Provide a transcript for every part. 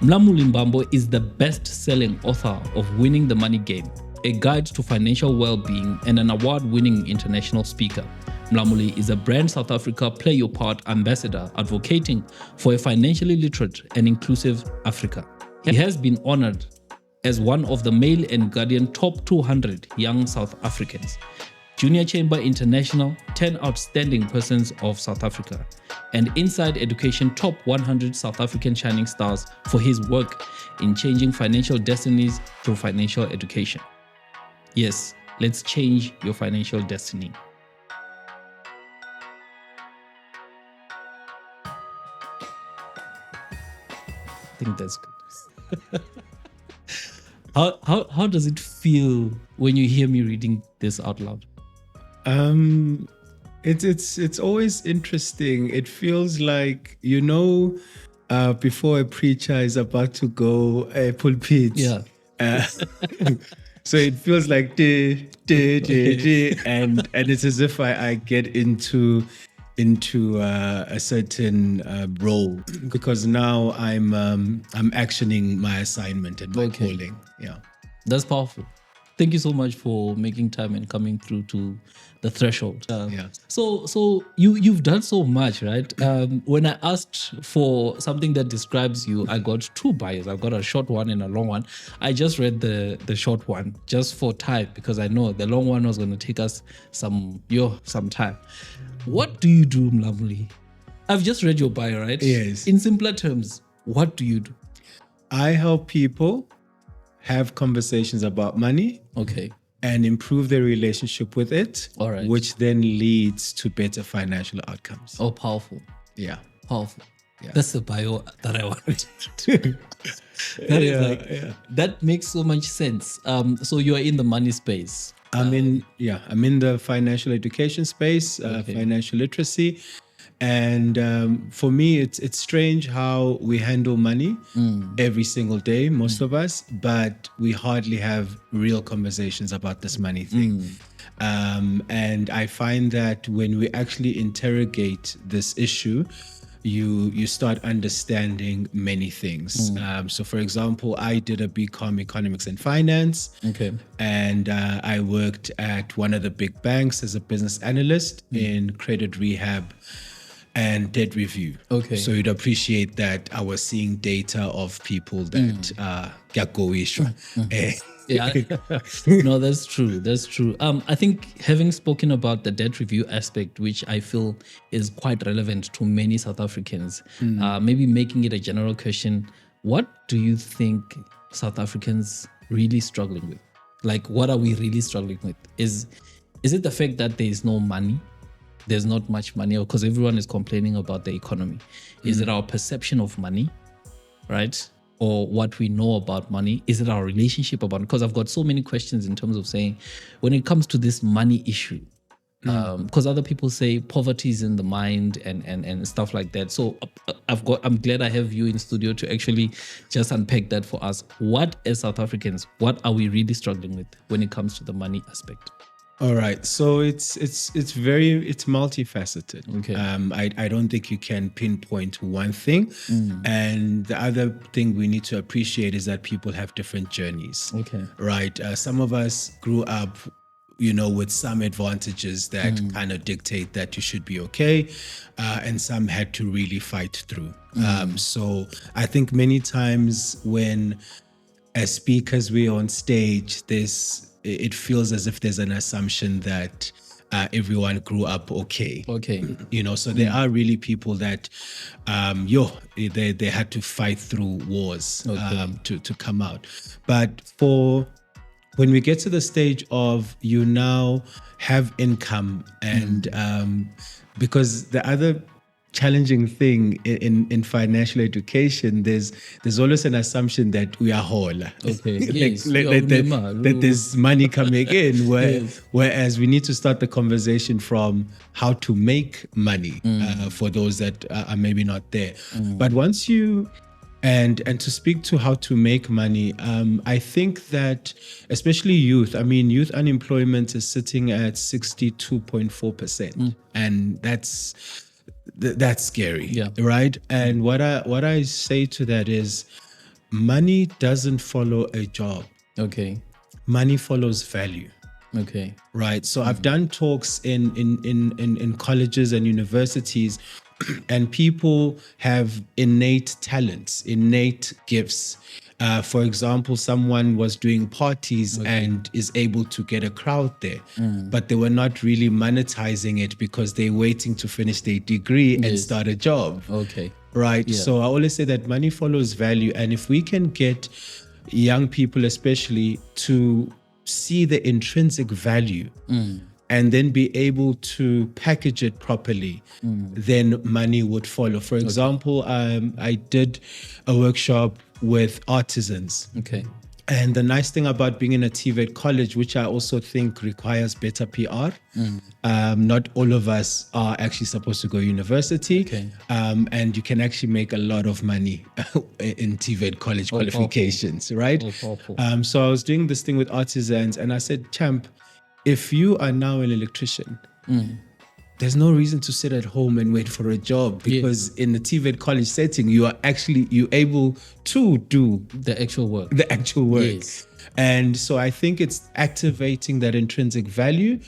Mlamuli Mbambo is the best-selling author of Winning the Money Game, a guide to financial well-being and an award-winning international speaker. Mlamuli is a Brand South Africa Play Your Part ambassador advocating for a financially literate and inclusive Africa. He has been honored as one of the Mail and Guardian Top 200 Young South Africans, Junior Chamber International 10 Outstanding Persons of South Africa, and Inside Education Top 100 South African Shining Stars for his work in changing financial destinies through financial education. Yes, let's change your financial destiny. I think that's good. How does it feel when you hear me reading this out loud? It's always interesting. It feels like, before a preacher is about to go a pulpit. Yeah. So it feels like and it's as if I get into a certain role, because now I'm actioning my assignment and my calling. Yeah, that's powerful. Thank you so much for making time and coming through to the threshold. So you've done so much, right? When I asked for something that describes you, I got two bios. I've got a short one and a long one. I just read the short one just for time, because I know the long one was going to take us some time. What do you do, Mlamuli? I've just read your bio, right? Yes. In simpler terms, what do you do? I help people have conversations about money. Okay. And improve their relationship with it. All right. Which then leads to better financial outcomes. Oh, powerful. Yeah. Powerful. Yeah. That's the bio that I wanted to. That makes so much sense. So you are in the money space. I'm in the financial education space, financial literacy. And for me, it's strange how we handle money every single day, most of us, but we hardly have real conversations about this money thing. And I find that when we actually interrogate this issue, you start understanding many things. So for example, I did a BCom Economics and Finance. Okay. And I worked at one of the big banks as a business analyst in credit rehab and debt review. Okay. So you'd appreciate that I was seeing data of people that Yeah. No, that's true. That's true. I think having spoken about the debt review aspect, which I feel is quite relevant to many South Africans, maybe making it a general question, what do you think South Africans really struggling with? Like, what are we really struggling with? Is it the fact that there is no money? There's not much money, because everyone is complaining about the economy. Is it our perception of money, right? Or what we know about money? Is it our relationship about it? Because I've got so many questions in terms of saying, when it comes to this money issue, because other people say poverty is in the mind and stuff like that. So I'm glad I have you in studio to actually just unpack that for us. What, as South Africans, what are we really struggling with when it comes to the money aspect? All right, so it's multifaceted. Okay. I don't think you can pinpoint one thing. And the other thing we need to appreciate is that people have different journeys. Okay. Right. Some of us grew up, with some advantages that kind of dictate that you should be okay, and some had to really fight through. So I think many times when, as speakers, we're on stage, it feels as if there's an assumption that everyone grew up okay. Okay. So there are really people that, they had to fight through wars to come out. But when we get to the stage of you now have income and because the other challenging thing in financial education, there's always an assumption that we are whole. Okay. That there's money coming in, whereas we need to start the conversation from how to make money for those that are maybe not there. But once you and to speak to how to make money, I think that especially youth unemployment is sitting at 62.4%, and that's scary, right? And what I say to that is, money doesn't follow a job. Okay. Money follows value. Okay. Right. So I've done talks in colleges and universities, and people have innate talents, innate gifts. For example, someone was doing parties and is able to get a crowd there, but they were not really monetizing it because they're waiting to finish their degree and start a job. Okay. Right. Yeah. So I always say that money follows value. And if we can get young people especially to see the intrinsic value and then be able to package it properly, then money would follow. For example, I did a workshop with artisans. Okay. And the nice thing about being in a TVET college, which I also think requires better PR, not all of us are actually supposed to go university. Okay. And you can actually make a lot of money in TVET college qualifications, right? So I was doing this thing with artisans and I said, champ, if you are now an electrician, there's no reason to sit at home and wait for a job, because in the TVET college setting, you're able to do the actual work. Yes. And so I think it's activating that intrinsic value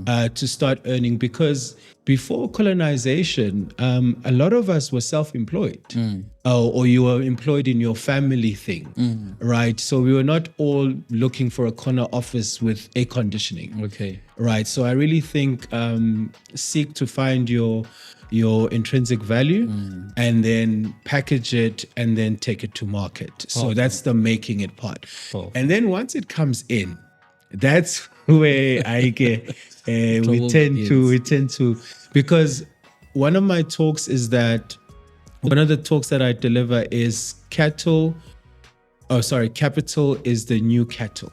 to start earning, because before colonization, a lot of us were self-employed or you were employed in your family thing, right? So we were not all looking for a corner office with air conditioning. Okay. Right. So I really think seek to find your intrinsic value and then package it and then take it to market. So that's the making it part. And then once it comes in, that's where I get we tend to, because one of my talks is that one of the talks that I deliver is capital is the new cattle.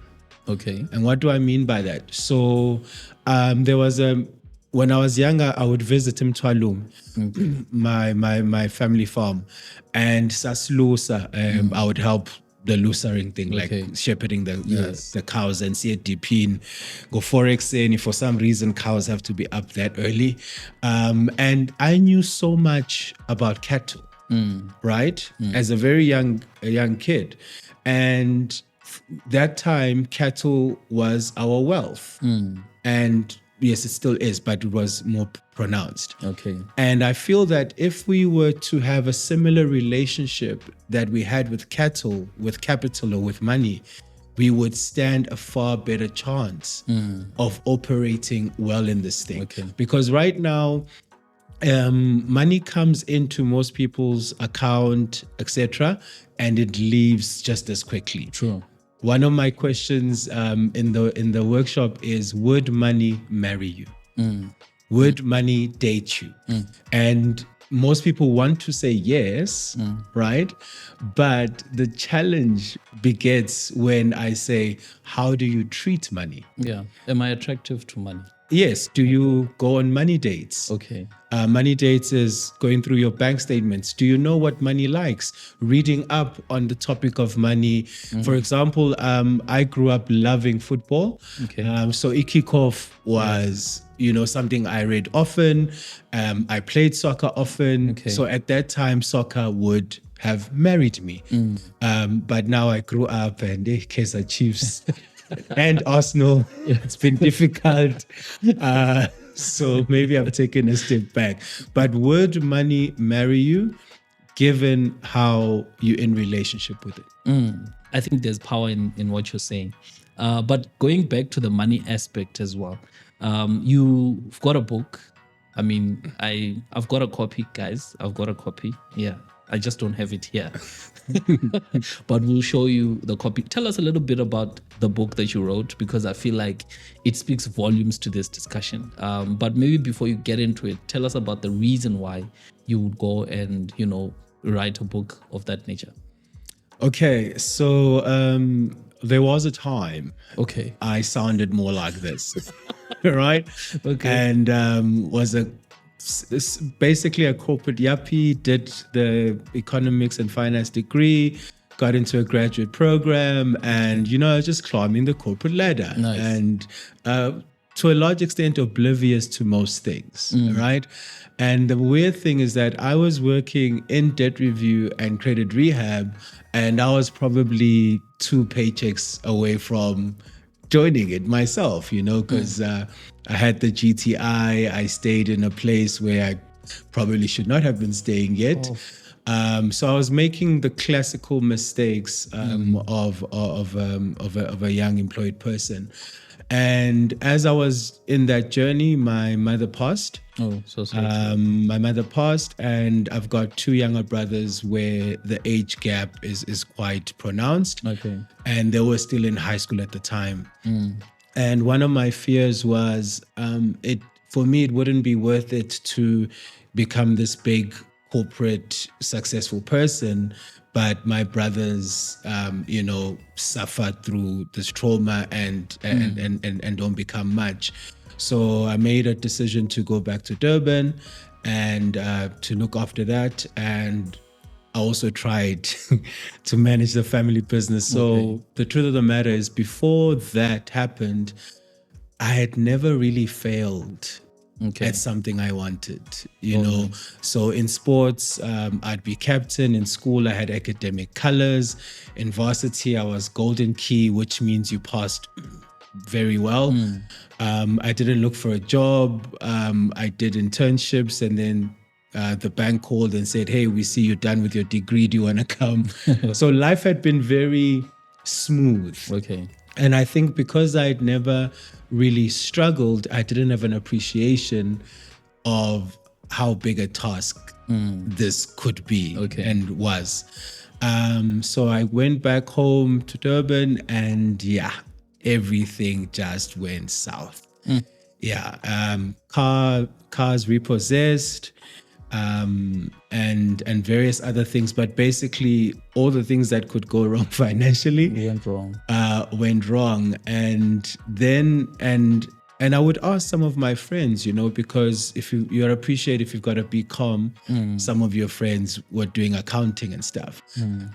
Okay. And what do I mean by that? So there was when I was younger, I would visit Mtwalum, my family farm, and Saslusa, I would help the loosering thing, like shepherding the cows and see it deepin, go forex in. For some reason, cows have to be up that early. And I knew so much about cattle, right? As a very young kid. And that time, cattle was our wealth. And yes, it still is, but it was more pronounced. Okay. And I feel that if we were to have a similar relationship that we had with cattle, with capital or with money, we would stand a far better chance of operating well in this thing. Okay. Because right now, money comes into most people's account, etc., and it leaves just as quickly. True. One of my questions in the workshop is, would money marry you? Would money date you? And most people want to say yes, right? But the challenge begins when I say, how do you treat money? Yeah. Am I attractive to money? Yes. Do you go on money dates? Okay. Money dates is going through your bank statements. Do you know what money likes? Reading up on the topic of money. For example, I grew up loving football. Okay. So Ikikoff was, something I read often. I played soccer often. Okay. So at that time, soccer would have married me. But now I grew up and Kaizer Chiefs and Arsenal. It's been difficult. So maybe I've taken a step back. But would money marry you given how you're in relationship with it? I think there's power in what you're saying. But going back to the money aspect as well, you've got a book. I mean, I've got a copy, guys. I've got a copy. Yeah. I just don't have it here. But we'll show you the copy. Tell us a little bit about the book that you wrote, because I feel like it speaks volumes to this discussion. But maybe before you get into it, tell us about the reason why you would go and, write a book of that nature. Okay, so there was a time okay, I sounded more like this, right? Okay. And was basically a corporate yuppie, did the economics and finance degree, got into a graduate program, and, just climbing the corporate ladder. Nice. And to a large extent oblivious to most things, right? And the weird thing is that I was working in debt review and credit rehab, and I was probably 2 paychecks away from joining it myself, because I had the GTI. I stayed in a place where I probably should not have been staying yet. So I was making the classical mistakes of a young employed person. And as I was in that journey, my mother passed. Oh, so sorry. My mother passed, and I've got 2 younger brothers where the age gap is quite pronounced. Okay. And they were still in high school at the time. And one of my fears was for me, it wouldn't be worth it to become this big corporate successful person, but my brothers, suffer through this trauma and don't become much. So I made a decision to go back to Durban and to look after that. And I also tried to manage the family business. So the truth of the matter is, before that happened, I had never really failed at something I wanted, know. So in sports, I'd be captain. In school, I had academic colors. In varsity, I was golden key, which means you passed very well. I didn't look for a job. I did internships, and then the bank called and said, "Hey, we see you're done with your degree. Do you want to come?" So life had been very smooth. Okay. And I think because I'd never really struggled, I didn't have an appreciation of how big a task this could be and was. So I went back home to Durban, and everything just went south. Cars repossessed, and various other things, but basically all the things that could go wrong financially went wrong. And then I would ask some of my friends, because if you're appreciated if you've got a BCom, some of your friends were doing accounting and stuff,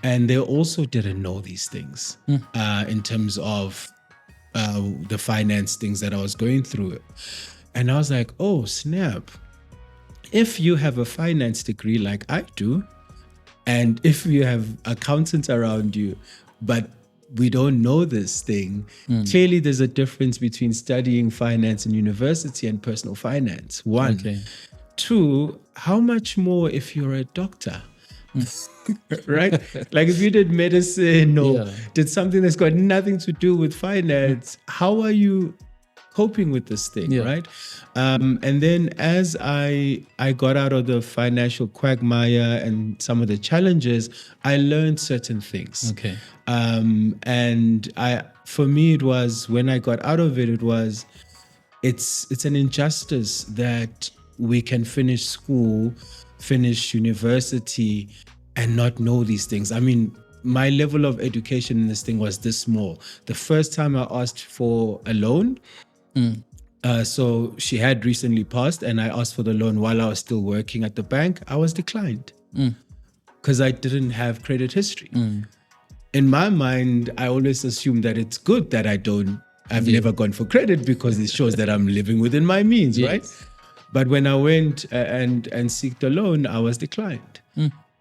and they also didn't know these things in terms of the finance things that I was going through. And I was like, oh snap. If you have a finance degree like I do, and if you have accountants around you, but we don't know this thing, clearly there's a difference between studying finance in university and personal finance. 1. 2, how much more if you're a doctor? Right? Like if you did medicine or did something that's got nothing to do with finance, how are you coping with this thing, right? And then as I got out of the financial quagmire and some of the challenges, I learned certain things. And for me, it was, when I got out of it, it's an injustice that we can finish school, finish university, and not know these things. I mean, my level of education in this thing was this small. The first time I asked for a loan, so she had recently passed, and I asked for the loan while I was still working at the bank. I was declined because I didn't have credit history. In my mind, I always assume that it's good that I've never gone for credit, because it shows that I'm living within my means, right? But when I went and seeked a loan, I was declined.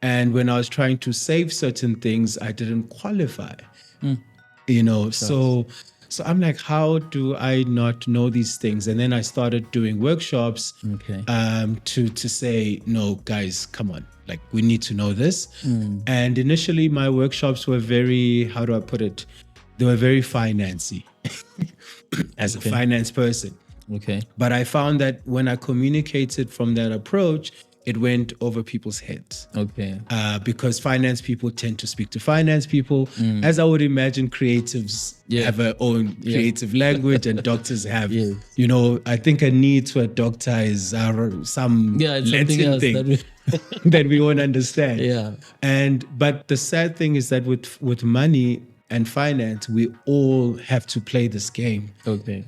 And when I was trying to save certain things, I didn't qualify. So I'm like, how do I not know these things? And then I started doing workshops to say, no, guys, come on. Like, we need to know this. And initially, my workshops were very, how do I put it? They were very financy as a finance person. But I found that when I communicated from that approach, it went over people's heads. Because finance people tend to speak to finance people. As I would imagine, creatives have their own creative language, and doctors have, I think a need to a doctor is some Latin thing that we won't understand. But the sad thing is that with money and finance, we all have to play this game.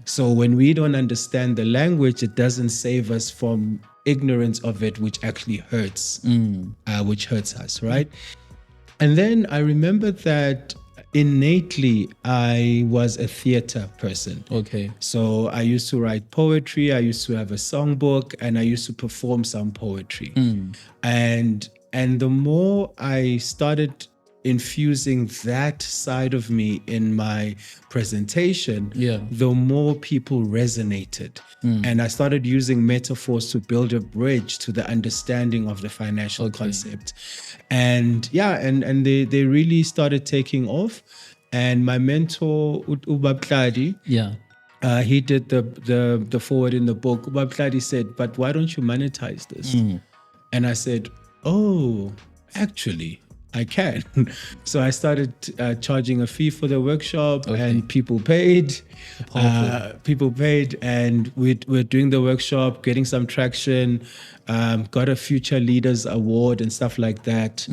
So when we don't understand the language, it doesn't save us from ignorance of it, which actually hurts, which hurts us, right? And then I remember that innately, I was a theater person. Okay. So I used to write poetry. I used to have a songbook, and I used to perform some poetry. And the more I started infusing that side of me in my presentation, the more people resonated. And I started using metaphors to build a bridge to the understanding of the financial concept. And and they really started taking off. And my mentor, Ubabkladi, he did the forward in the book. Ubabkladi said, "But why don't you monetize this?" And I said, "Oh, actually, I can." So I started charging a fee for the workshop, and people paid. And we're doing the workshop, getting some traction, got a Future Leaders Award and stuff like that.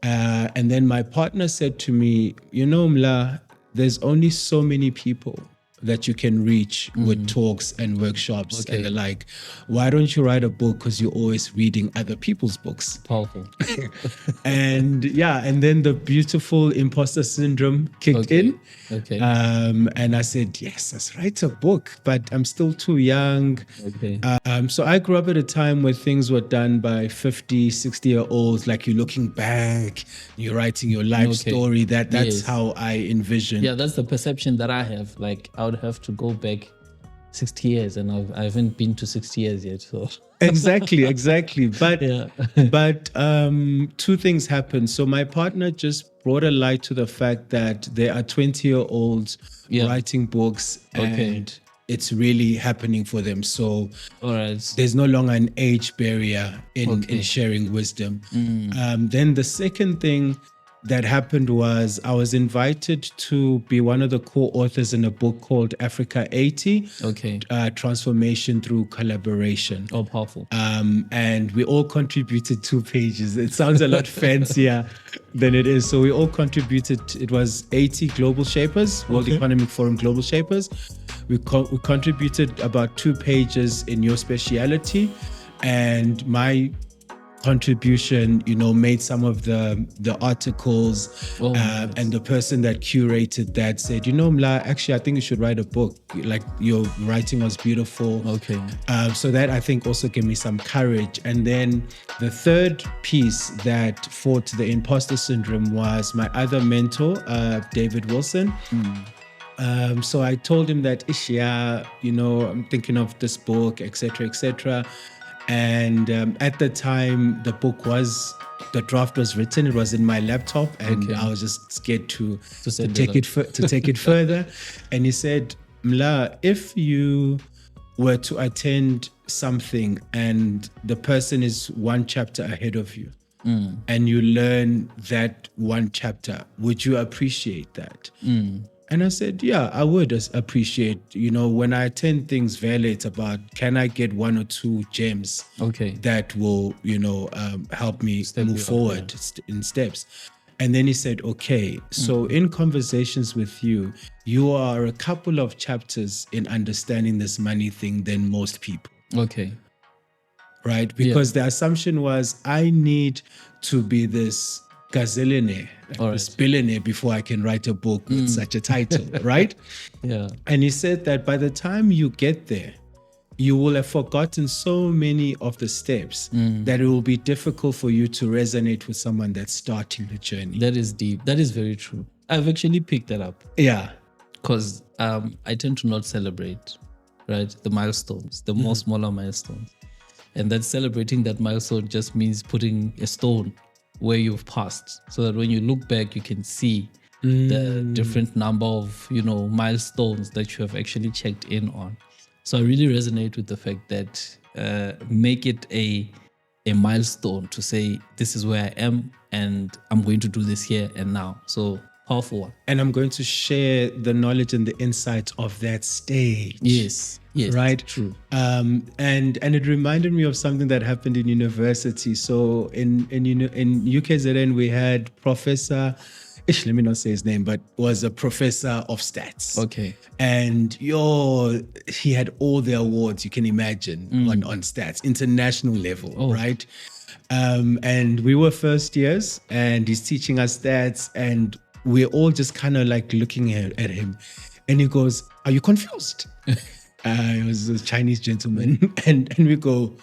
And then my partner said to me, Mla, there's only so many people that you can reach with talks and workshops and the like. Why don't you write a book? Because you're always reading other people's books. Powerful. And then the beautiful imposter syndrome kicked in. And I said, yes, let's write a book, but I'm still too young. So I grew up at a time where things were done by 50, 60-year-olds, like you're looking back, you're writing your life story. That's how I envision. Yeah, that's the perception that I have. Like, I would have to go back 60 years, and I haven't been to 60 years yet. So exactly. But two things happened. So my partner just brought a light to the fact that there are 20-year-olds writing books, and it's really happening for them. So there's no longer an age barrier in sharing wisdom. Then the second thing that happened was I was invited to be one of the co-authors in a book called Africa 80, Transformation Through Collaboration. Oh, powerful. And we all contributed 2 pages. It sounds a lot fancier than it is. So we all contributed. It was 80 global shapers, World Economic Forum global shapers. We contributed about 2 pages in your speciality, and my contribution, made some of the articles, and the person that curated that said, Mla, actually, I think you should write a book. Like, your writing was beautiful. So that, I think, also gave me some courage. And then the third piece that fought the imposter syndrome was my other mentor, David Wilson. So I told him that, I'm thinking of this book, etc., etc. And at the time, the draft was written. It was in my laptop, and I was just scared to take it further. And he said, Mla, if you were to attend something and the person is 1 chapter ahead of you, and you learn that 1 chapter, would you appreciate that? And I said, yeah, I would appreciate, when I attend things, Vele, it's about, can I get 1 or 2 gems that will, help me move forward in steps. And then he said, okay, so in conversations with you, you are a couple of chapters in understanding this money thing than most people. Right? Because the assumption was, I need to be this gazillionaire, this billionaire, before I can write a book with such a title, right? And he said that by the time you get there, you will have forgotten so many of the steps that it will be difficult for you to resonate with someone that's starting the journey. That is deep. That is very true. I've actually picked that up. Because I tend to not celebrate, right, the milestones, the more smaller milestones. And that celebrating that milestone just means putting a stone where you've passed, so that when you look back, you can see the different number of, milestones that you have actually checked in on. So I really resonate with the fact that make it a milestone to say, this is where I am, and I'm going to do this here and now. So powerful one. And I'm going to share the knowledge and the insights of that stage. Yes, right? True. And it reminded me of something that happened in university. So in UKZN, we had Professor, let me not say his name, but was a professor of stats. And he had all the awards you can imagine on stats, international level, right? And we were first years, and he's teaching us stats, and we're all just kind of like looking at him, and he goes, "Are you confused?" It was a Chinese gentleman, and we go,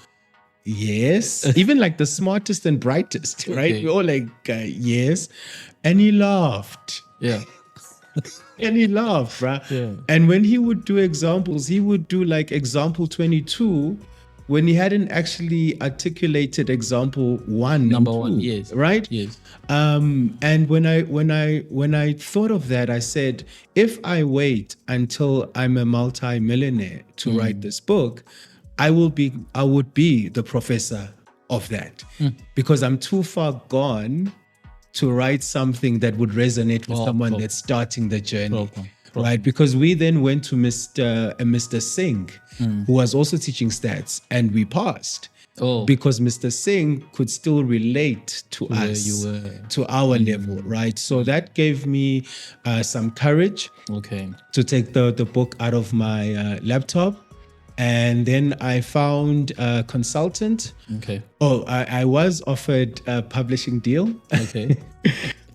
"Yes." Even like the smartest and brightest, right? Okay. We're all like, "Yes," and he laughed. Yeah. And he laughed, right? Yeah. And when he would do examples, he would do like example 22 when he hadn't actually articulated example one. Number and two, one, yes. Right? Yes. And when I thought of that, I said, if I wait until I'm a multi-millionaire to write this book, I would be the professor of that. Because I'm too far gone to write something that would resonate with someone that's starting the journey. Right? Because we then went to Mr. Singh, who was also teaching stats, and we passed. Because Mr. Singh could still relate to us, to our level, right? So that gave me some courage to take the book out of my laptop. And then I found a consultant. I was offered a publishing deal.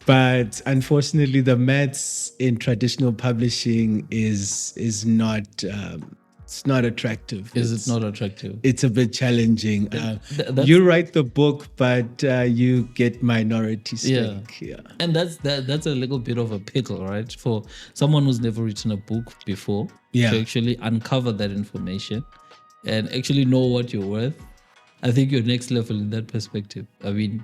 But unfortunately, the maths in traditional publishing is not it's not attractive. Is it not attractive? It's a bit challenging. You write the book, but you get minority stake. Yeah. And that's a little bit of a pickle, right? For someone who's never written a book before, to actually uncover that information and actually know what you're worth. I think you're next level in that perspective. I mean,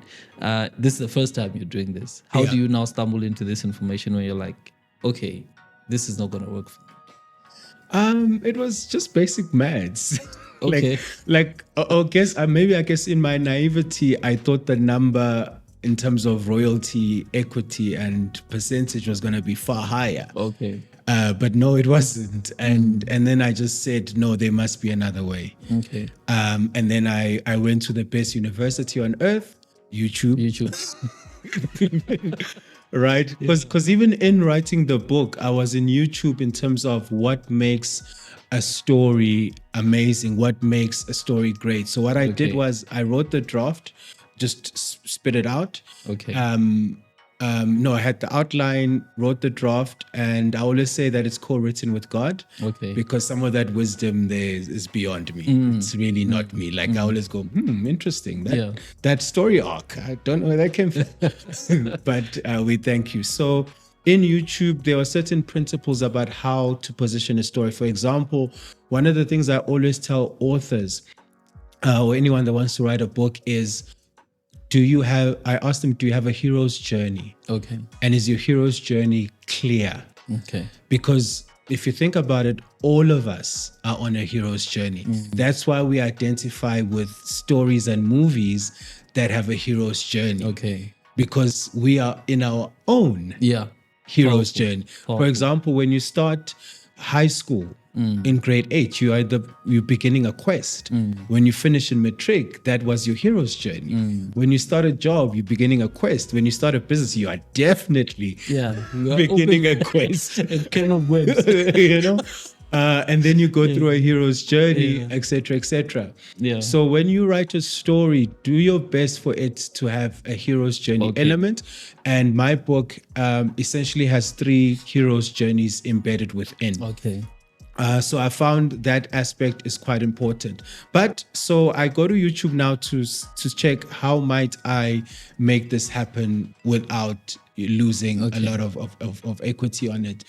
this is the first time you're doing this. How do you now stumble into this information when you're like, okay, this is not going to work for me? It was just basic maths. Okay. I guess in my naivety, I thought the number in terms of royalty, equity, and percentage was going to be far higher. Okay. But no, it wasn't. And then I just said, no, there must be another way. Okay. And then I went to the best university on earth, YouTube. Right? Because even in writing the book, I was in YouTube in terms of what makes a story amazing, what makes a story great. So what I did was I wrote the draft, just spit it out. Okay. No, I had the outline, wrote the draft, and I always say that it's co-written with God. Okay. Because some of that wisdom there is beyond me. It's really not me. Like I always go, interesting. That story arc, I don't know where that came from. But we thank you. So in YouTube, there are certain principles about how to position a story. For example, one of the things I always tell authors or anyone that wants to write a book is, I asked them, do you have a hero's journey? Okay. And is your hero's journey clear? Okay. Because if you think about it, all of us are on a hero's journey. That's why we identify with stories and movies that have a hero's journey. Okay. Because we are in our own hero's journey. For example, when you start high school, in grade 8, you're beginning a quest. When you finish in matric, that was your hero's journey. When you start a job, you're beginning a quest. When you start a business, you are definitely beginning a quest. Cannot wait. You know? And then you go through a hero's journey, etc., etc. So when you write a story, do your best for it to have a hero's journey element. And my book essentially has 3 hero's journeys embedded within. Okay. So I found that aspect is quite important. But so I go to YouTube now to check how might I make this happen without losing a lot of equity on it.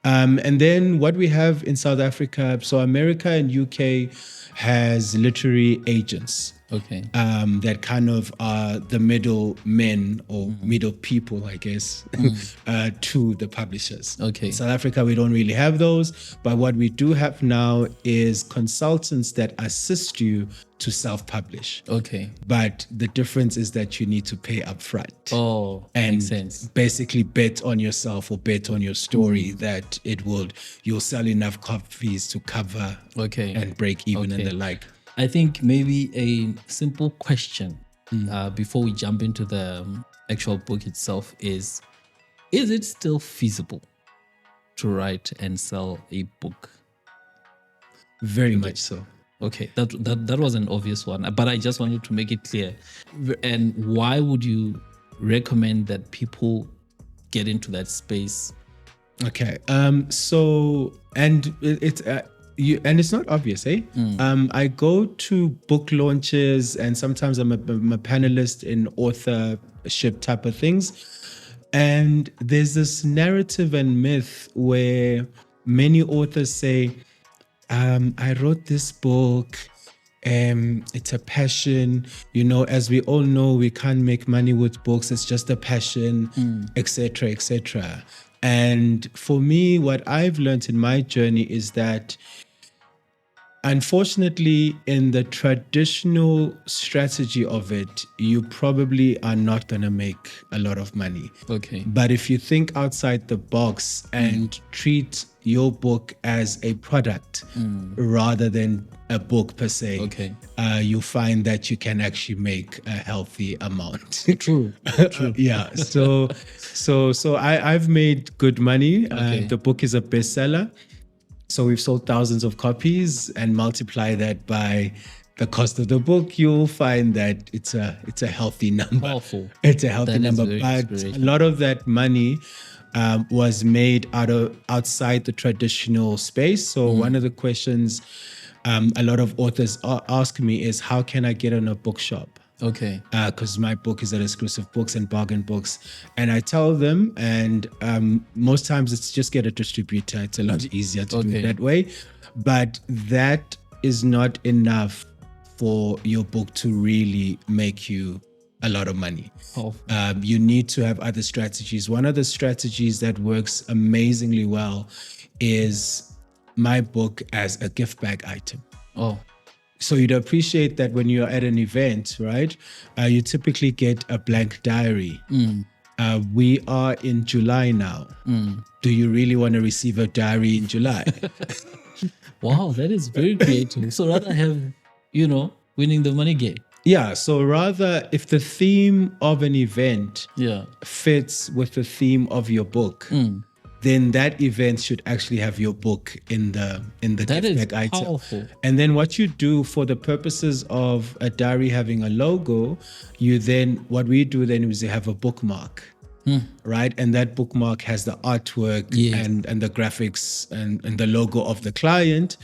And then what we have in South Africa, so America and UK has literary agents. That kind of are the middle men or middle people, I guess, to the publishers. In South Africa, we don't really have those. But what we do have now is consultants that assist you to self-publish. But the difference is that you need to pay upfront. And makes sense. Basically bet on yourself or bet on your story that you'll sell enough copies to cover and break even and the like. I think maybe a simple question before we jump into the actual book itself is it still feasible to write and sell a book? Very much so. Okay, that was an obvious one, but I just wanted to make it clear. And why would you recommend that people get into that space? Okay. So, and it's not obvious, eh? I go to book launches, and sometimes I'm a panelist in authorship type of things. And there's this narrative and myth where many authors say, I wrote this book. It's a passion. As we all know, we can't make money with books. It's just a passion, etc., etc. And for me, what I've learned in my journey is that, unfortunately, in the traditional strategy of it, you probably are not going to make a lot of money. Okay. But if you think outside the box and treat your book as a product rather than a book per se, okay, you find that you can actually make a healthy amount. True. Yeah. So I've made good money. Okay. The book is a bestseller. So we've sold thousands of copies, and multiply that by the cost of the book, you'll find that it's a healthy number. Powerful. It's a healthy That is number. very But a inspirational. lot of that money was made outside the traditional space. So one of the questions a lot of authors ask me is, how can I get on a bookshop? Okay. Because my book is at Exclusive Books and Bargain Books. And I tell them, and most times it's just get a distributor. It's a lot easier to do it that way. But that is not enough for your book to really make you a lot of money. You need to have other strategies. One of the strategies that works amazingly well is my book as a gift bag item. So you'd appreciate that when you're at an event, right? You typically get a blank diary. We are in July now. Do you really want to receive a diary in July? Wow, that is very creative. So rather have, winning the money game. Yeah, so rather, if the theme of an event fits with the theme of your book, then that event should actually have your book in the That gift is bag item. powerful. And then what you do for the purposes of a diary having a logo, what we do then is you have a bookmark. Right? And that bookmark has the artwork and the graphics and the logo of the client.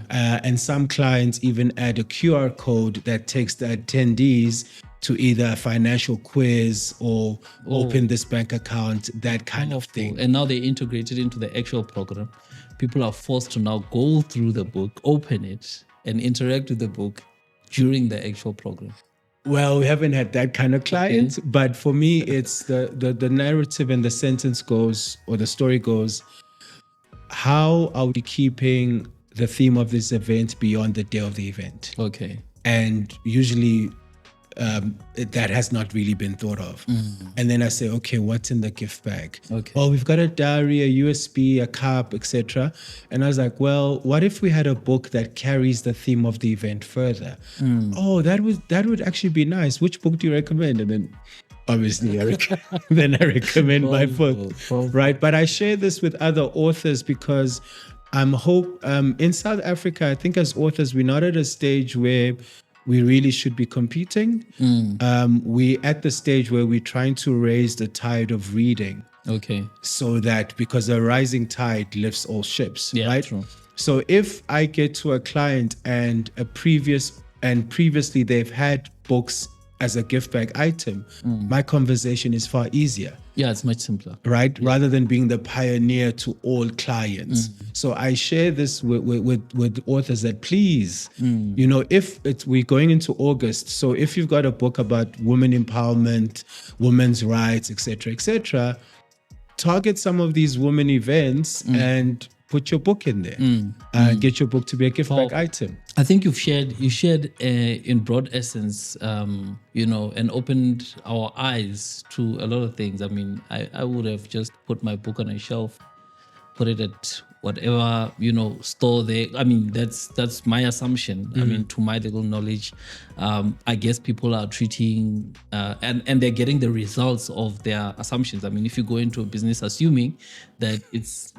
And some clients even add a QR code that takes the attendees to either a financial quiz or open this bank account, that kind of thing. And now they integrate it into the actual program. People are forced to now go through the book, open it, and interact with the book during the actual program. Well, we haven't had that kind of client, but for me, it's the narrative and the sentence goes, or the story goes, how are we keeping the theme of this event beyond the day of the event? Okay. And usually that has not really been thought of. And then I say, okay, what's in the gift bag? Okay. Well, we've got a diary, a USB, a cup, etc. And I was like, well, what if we had a book that carries the theme of the event further? Oh, that would actually be nice. Which book do you recommend? And then obviously I recommend my book, right? But I share this with other authors because in South Africa, I think as authors, we're not at a stage where we really should be competing. We're at the stage where we're trying to raise the tide of reading. Okay. So that, because a rising tide lifts all ships, right? True. So if I get to a client and previously they've had books as a gift bag item, my conversation is far easier. Yeah, it's much simpler. Right? Yeah. Rather than being the pioneer to all clients. So I share this with authors that please, if we're going into August, so if you've got a book about women empowerment, women's rights, etc., target some of these women events and put your book in there. Get your book to be a gift bag item. I think you shared in broad essence, and opened our eyes to a lot of things. I mean, I would have just put my book on a shelf, put it at whatever, store there. I mean, that's my assumption. I mean, to my legal knowledge, I guess people are treating and they're getting the results of their assumptions. I mean, if you go into a business assuming that it's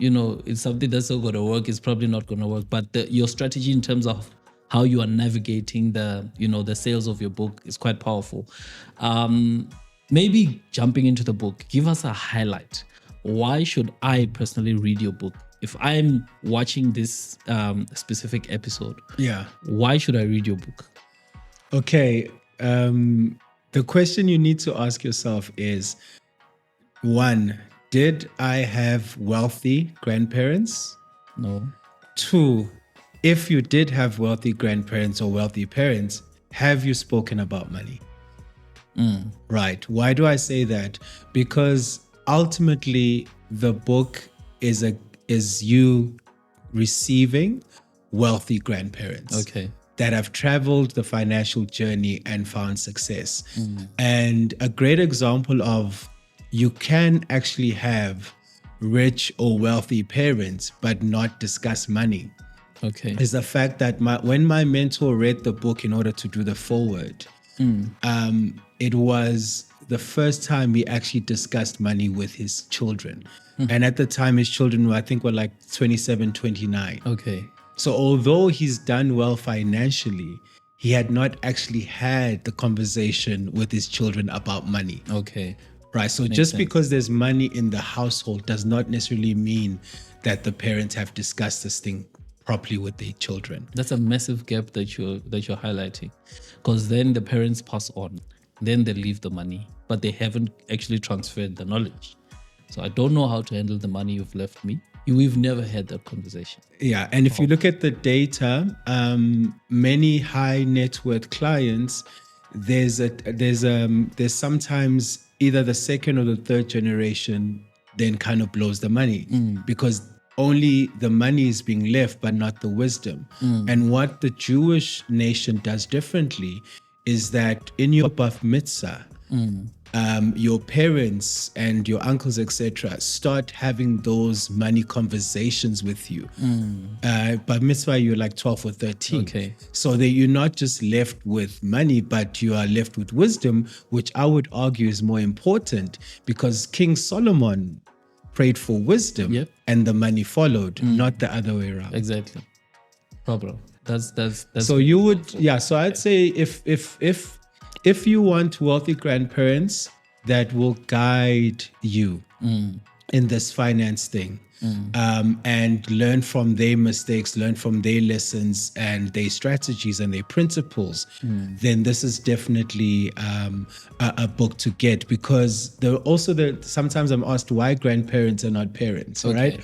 something that's not going to work, it's probably not going to work. But your strategy in terms of how you are navigating the sales of your book is quite powerful. Maybe jumping into the book, give us a highlight why should I personally read your book? If I'm watching this specific episode, why should I read your book? Okay. The question you need to ask yourself is, 1, did I have wealthy grandparents? No. 2, if you did have wealthy grandparents or wealthy parents, have you spoken about money? Right. Why do I say that? Because ultimately the book is you receiving wealthy grandparents. Okay. That have traveled the financial journey and found success. And a great example of you can actually have rich or wealthy parents but not discuss money. Okay. Is the fact that when my mentor read the book in order to do the foreword, it was the first time he actually discussed money with his children. And at the time, his children were like 27, 29. Okay. So although he's done well financially, he had not actually had the conversation with his children about money. Okay. Right. So just because there's money in the household does not necessarily mean that the parents have discussed this thing properly with their children. That's a massive gap that you're highlighting, because then the parents pass on, then they leave the money, but they haven't actually transferred the knowledge. So I don't know how to handle the money you've left me. We've never had that conversation. Yeah, and if you look at the data, many high net worth clients, there's sometimes either the second or the third generation then kind of blows the money because only the money is being left, but not the wisdom. And what the Jewish nation does differently is that in your Bar Mitzvah, your parents and your uncles, etc., start having those money conversations with you. Bar Mitzvah, you're like 12 or 13. Okay. So that you're not just left with money, but you are left with wisdom, which I would argue is more important because King Solomon prayed for wisdom and the money followed, not the other way around. Exactly. Problem. That's so you would, so I'd say if you want wealthy grandparents that will guide you in this finance thing and learn from their mistakes, learn from their lessons and their strategies and their principles, then this is definitely a book to get, because sometimes I'm asked why grandparents are not parents, right?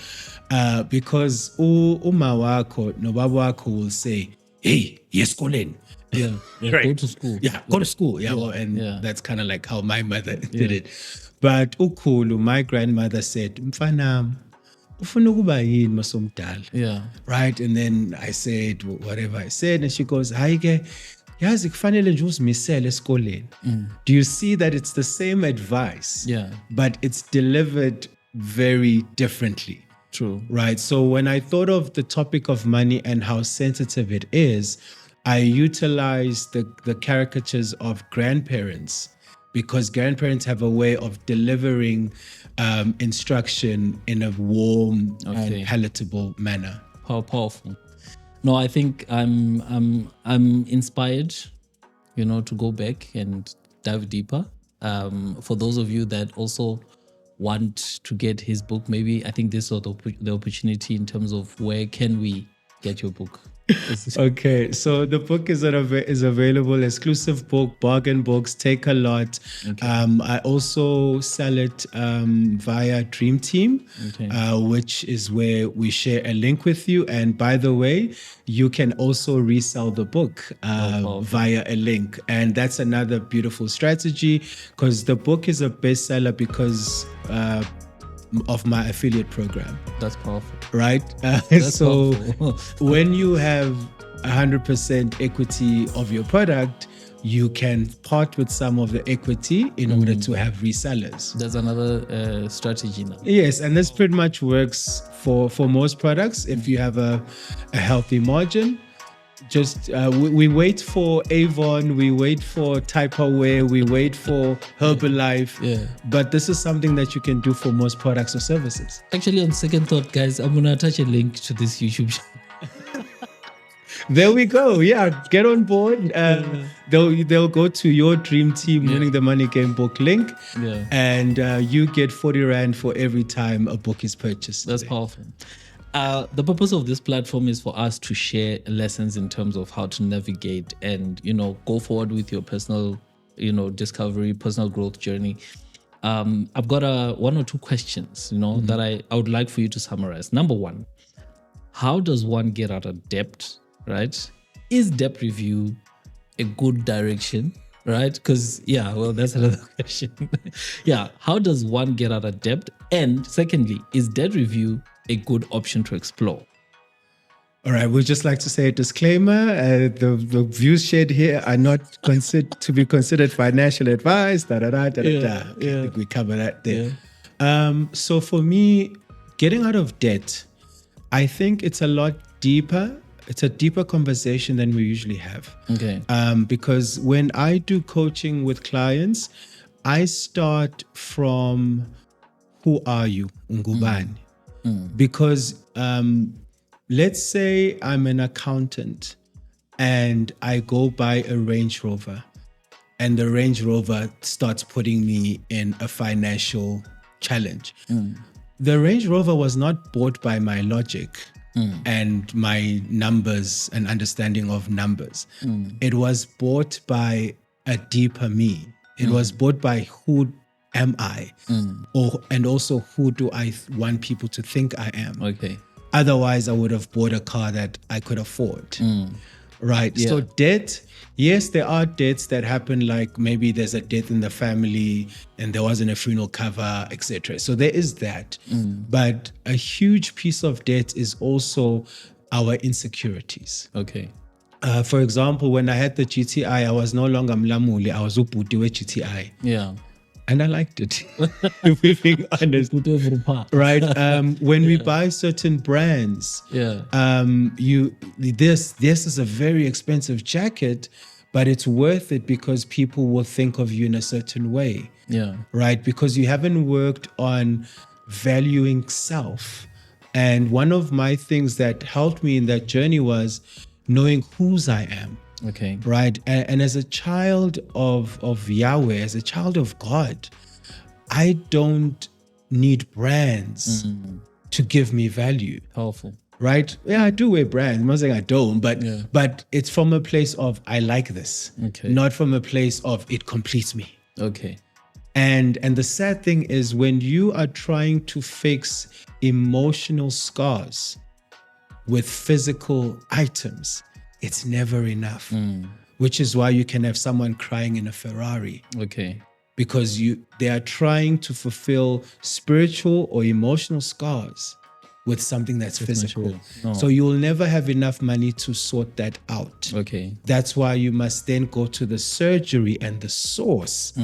Because uma wako no baba wako will say, hey, yes, Colin. Yeah, right. Go to school. Yeah, go to school. That's kind of like how my mother did it. But ukulu, my grandmother said, mfana, ufuna ukuba yini masomdala? Yeah. Right? And then I said whatever I said, and she goes, hayi ke, yazi kufanele nje uzimisele esikoleni. Do you see that it's the same advice? Yeah. But it's delivered very differently. True. Right? So when I thought of the topic of money and how sensitive it is, I utilize the caricatures of grandparents, because grandparents have a way of delivering instruction in a warm and palatable manner. How powerful! No, I think I'm inspired, to go back and dive deeper. For those of you that also want to get his book, maybe I think this is the opportunity in terms of where can we get your book. Okay, so the book is available, exclusive book, bargain books, take a lot. Okay. I also sell it via Dream Team, which is where we share a link with you. And by the way, you can also resell the book via a link. And that's another beautiful strategy, because the book is a bestseller because of my affiliate program. That's powerful. Right? So when you have 100% equity of your product, you can part with some of the equity in order to have resellers. That's another strategy now. Yes, and this pretty much works for most products. If you have a healthy margin, just we wait for Avon, we wait for Typeware, we wait for Herbalife, but this is something that you can do for most products or services. Actually, on second thought, guys, I'm gonna attach a link to this YouTube channel. There we go. Yeah, get on board. They'll go to your dream team winning the money game book link. Yeah. And you get 40 Rand for every time a book is purchased. That's powerful. The purpose of this platform is for us to share lessons in terms of how to navigate and, go forward with your personal, discovery, personal growth journey. I've got one or two questions, that I would like for you to summarize. Number one, how does one get out of debt, right? Is debt review a good direction, right? Because, that's another question. How does one get out of debt? And secondly, is debt review a good option to explore? All right, we'd just like to say a disclaimer. The views shared here are not to be considered financial advice. I think we cover that there. So for me, getting out of debt, I think it's a lot deeper. It's a deeper conversation than we usually have. Okay. Because when I do coaching with clients, I start from who are you, Ungubani? Because let's say I'm an accountant and I go buy a Range Rover and the Range Rover starts putting me in a financial challenge. The Range Rover was not bought by my logic and my numbers and understanding of numbers. It was bought by a deeper me. It was bought by who am I? And also who do I want people to think I am? Okay. Otherwise, I would have bought a car that I could afford. Right. Yeah. So debt, yes, there are debts that happen, like maybe there's a death in the family and there wasn't a funeral cover, etc. So there is that. But a huge piece of debt is also our insecurities. Okay. For example, when I had the GTI, I was no longer Mlamuli, I was Uputi with GTI. Yeah. And I liked it, if we're being honest. Right. When we buy certain brands, this is a very expensive jacket, but it's worth it because people will think of you in a certain way. Yeah. Right. Because you haven't worked on valuing self. And one of my things that helped me in that journey was knowing whose I am. Okay. Right. And as a child of Yahweh, as a child of God, I don't need brands to give me value. Powerful. Right. Yeah, I do wear brands. I'm not saying I don't, but it's from a place of I like this. Okay. Not from a place of it completes me. Okay. And the sad thing is when you are trying to fix emotional scars with physical items, it's never enough, which is why you can have someone crying in a Ferrari. Okay. Because they are trying to fulfill spiritual or emotional scars with something that's physical. No. So you'll never have enough money to sort that out. Okay. That's why you must then go to the surgery and the source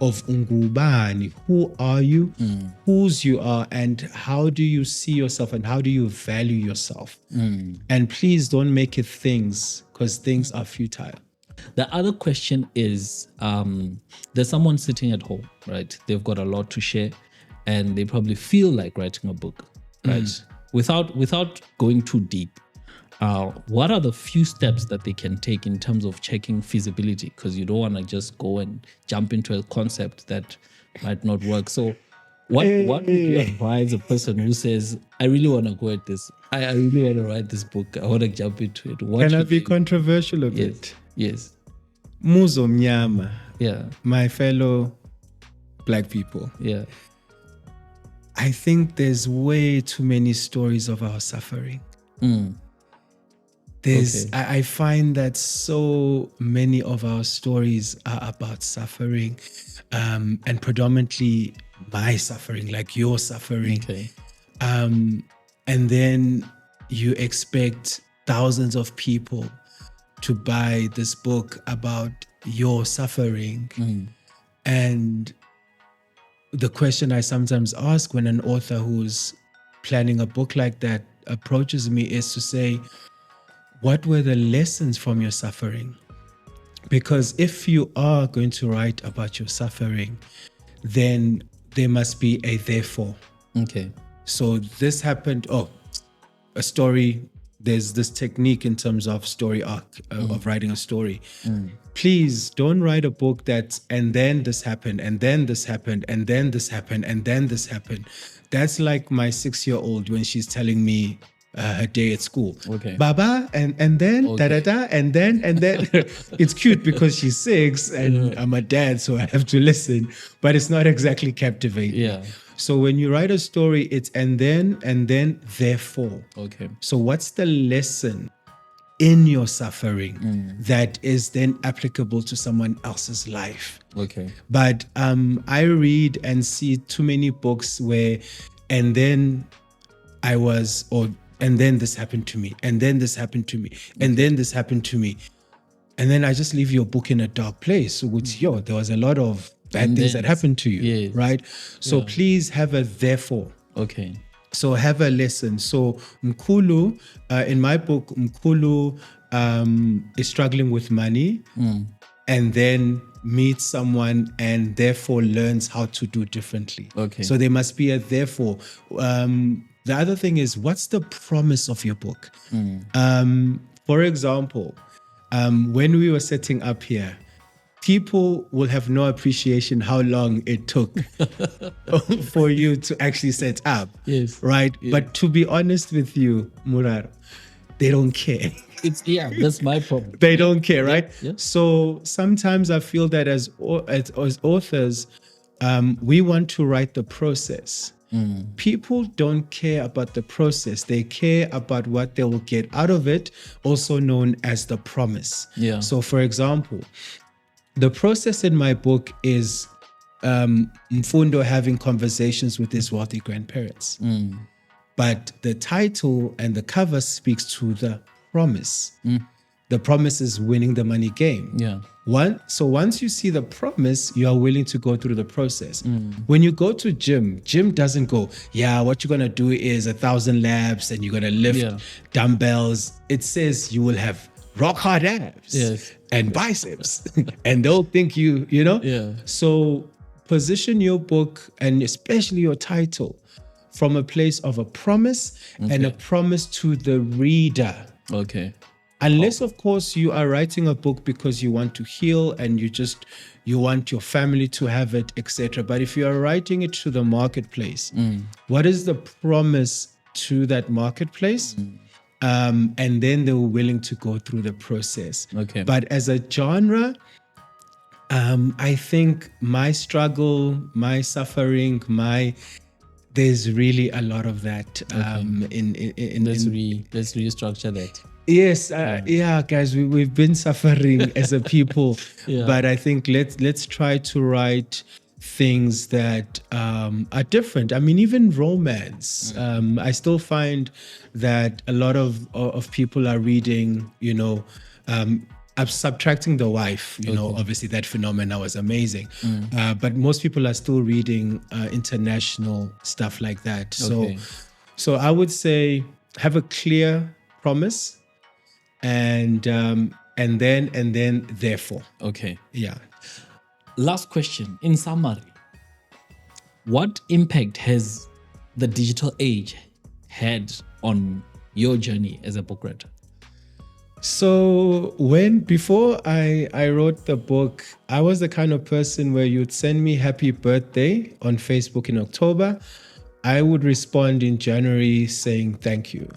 of Ungubani. Who are you? Whose you are, and how do you see yourself and how do you value yourself? And please don't make it things, because things are futile. The other question is, there's someone sitting at home, right? They've got a lot to share and they probably feel like writing a book, right? Without going too deep, what are the few steps that they can take in terms of checking feasibility? Because you don't want to just go and jump into a concept that might not work. So what would you advise a person who says, I really want to go at this, I really want to write this book, I want to jump into it? Can I be controversial a bit? Yes. Muzo Mnyama. Yeah. My fellow Black people. Yeah. I think there's way too many stories of our suffering. I find that so many of our stories are about suffering, and predominantly my suffering, like your suffering. Okay. And then you expect thousands of people to buy this book about your suffering. And the question I sometimes ask when an author who's planning a book like that approaches me is to say, what were the lessons from your suffering? Because if you are going to write about your suffering, then there must be a therefore. Okay. So this happened, a story there's this technique in terms of story arc, of writing a story. Please don't write a book that's, and then this happened, and then this happened, and then this happened, and then this happened. That's like my 6-year-old when she's telling me her day at school. Okay. Baba, and then da da da, and then it's cute because she's 6 and I'm a dad, so I have to listen, but it's not exactly captivating. Yeah. So when you write a story, it's and then therefore. Okay. So what's the lesson in your suffering that is then applicable to someone else's life? Okay. But I read and see too many books where and then this happened to me, and then this happened to me, and then this happened to me. And then I just leave your book in a dark place, which, there was a lot of bad things that happened to you, right? So please have a therefore. Okay. So have a lesson. So Mkulu, in my book, Mkulu is struggling with money and then meets someone and therefore learns how to do differently. Okay. So there must be a therefore. The other thing is, what's the promise of your book? For example, when we were setting up here, people will have no appreciation how long it took for you to actually set up. Yes. Right? Yeah. But to be honest with you, Murar, they don't care. That's my problem. They don't care, right? Yeah. So sometimes I feel that as authors, we want to write the process. People don't care about the process. They care about what they will get out of it, also known as the promise. Yeah. So for example, the process in my book is Mfundo having conversations with his wealthy grandparents. But the title and the cover speaks to the promise. The promise is winning the money game. Yeah. So once you see the promise, you are willing to go through the process. When you go to gym doesn't go, what you're going to do is 1,000 laps and you're going to lift dumbbells. It says you will have rock hard abs and biceps and they'll think you know? Yeah. So position your book and especially your title from a place of a promise and a promise to the reader. Okay. Unless, of course, you are writing a book because you want to heal and you want your family to have it, etc. But if you are writing it to the marketplace, what is the promise to that marketplace? And then they were willing to go through the process. Okay. But as a genre, I think my struggle, my suffering, there's really a lot of that. Let's restructure that. Yes, guys, we've been suffering as a people, but I think let's try to write things that are different. I mean, even romance. I still find that a lot of people are reading, subtracting the wife. Obviously that phenomena was amazing, but most people are still reading international stuff like that. So I would say have a clear promise. And then therefore. Okay. Yeah. Last question. In summary, what impact has the digital age had on your journey as a book writer? So before I wrote the book, I was the kind of person where you'd send me happy birthday on Facebook in October. I would respond in January saying thank you.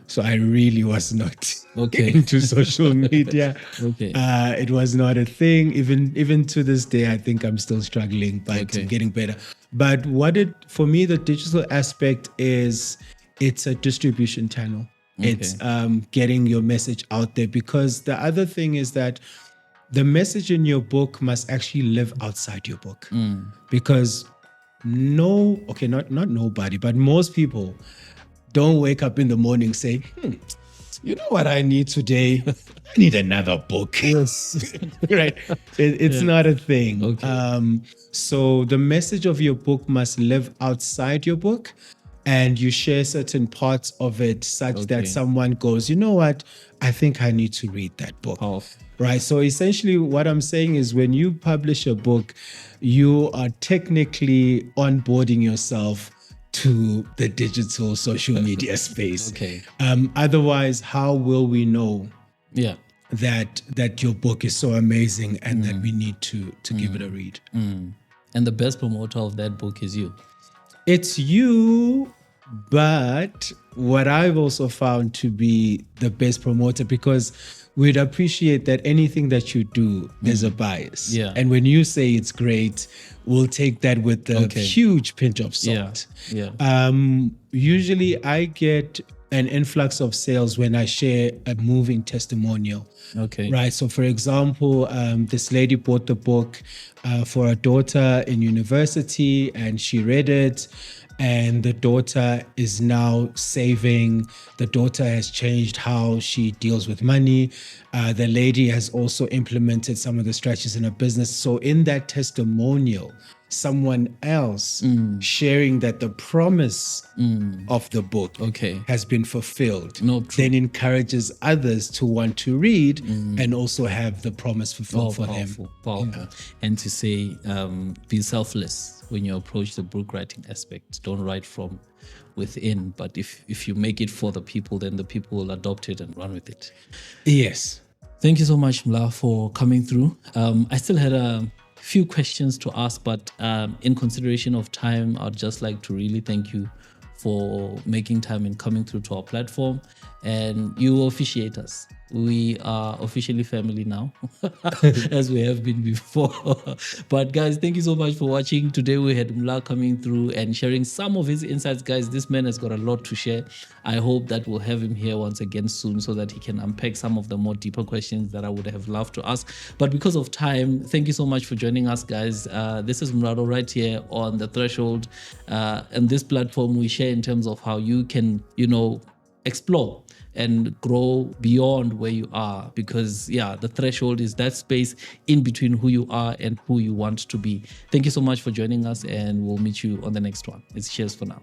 So I really was not into social media. It was not a thing. Even to this day, I think I'm still struggling, but getting better. But for me, the digital aspect is it's a distribution channel. It's getting your message out there, because the other thing is that the message in your book must actually live outside your book. Because not nobody, but most people don't wake up in the morning say, you know what I need today? I need another book. Yes. Right? It's not a thing. So the message of your book must live outside your book, and you share certain parts of it such that someone goes, you know what? I think I need to read that book. Right? So essentially what I'm saying is, when you publish a book, you are technically onboarding yourself to the digital social media space. Okay. Otherwise, how will we know Yeah. that your book is so amazing and that we need to give it a read? And the best promoter of that book is you. It's you, but what I've also found to be the best promoter, because we'd appreciate that anything that you do, there's a bias. Yeah. And when you say it's great, we'll take that with a huge pinch of salt. Yeah. Usually I get an influx of sales when I share a moving testimonial. Okay. Right. So, for example, this lady bought the book for her daughter in university, and she read it. And the daughter is now saving. The daughter has changed how she deals with money. The lady has also implemented some of the strategies in her business. So in that testimonial, someone else sharing that the promise of the book has been fulfilled, then encourages others to want to read and also have the promise fulfilled for them. Powerful. Yeah. And to say, be selfless when you approach the book writing aspect. Don't write from within, but if you make it for the people, then the people will adopt it and run with it. Yes. Thank you so much, Mla, for coming through. I still had a few questions to ask, but in consideration of time, I'd just like to really thank you for making time and coming through to our platform. And you officiate us. We are officially family now, as we have been before. But guys, thank you so much for watching. Today we had Mla coming through and sharing some of his insights. Guys, this man has got a lot to share. I hope that we'll have him here once again soon so that he can unpack some of the more deeper questions that I would have loved to ask. But because of time, thank you so much for joining us, guys. This is Mrado right here on The Threshold. And this platform we share in terms of how you can, explore and grow beyond where you are, because the threshold is that space in between who you are and who you want to be. Thank you so much for joining us, and we'll meet you on the next one. It's cheers for now.